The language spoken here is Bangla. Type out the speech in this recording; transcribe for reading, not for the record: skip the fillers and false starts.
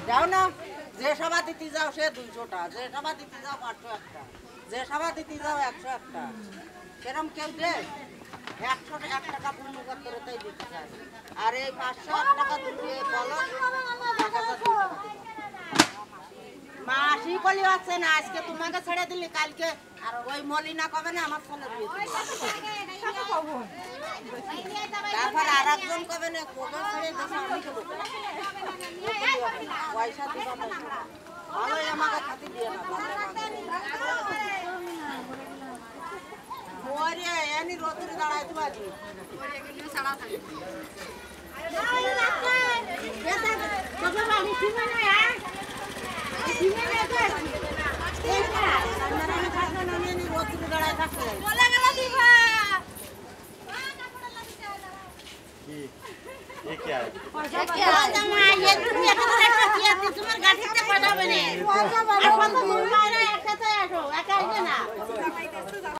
যাও না যে সভাপতি যাও সে 200টা, যে সভাপতি যাও 501টা, যে সভাপতি যাও 101টা। সেরকম কেউ দে 101 টাকা পূর্ণ করতে তাই দিতে চায়। আর এই 501 টাকা দিয়ে বলো মাসি কলি হচ্ছে না। আজকে তোমাকে ছেড়ে দিলি, কালকে আর ওই মলিনা কবে না আমার ছেলে দিয়ে তারপর আর একজন কবে না কবে ছেড়ে দিচ্ছে আমি দেবো পয়সা দিবা ভালোই আমাকে খাতি দিয়ে না ওরে এনি রোদরে দাঁড়াই তো আছি ये क्या है? तुम्हारे गाड़ी से पड़ा बने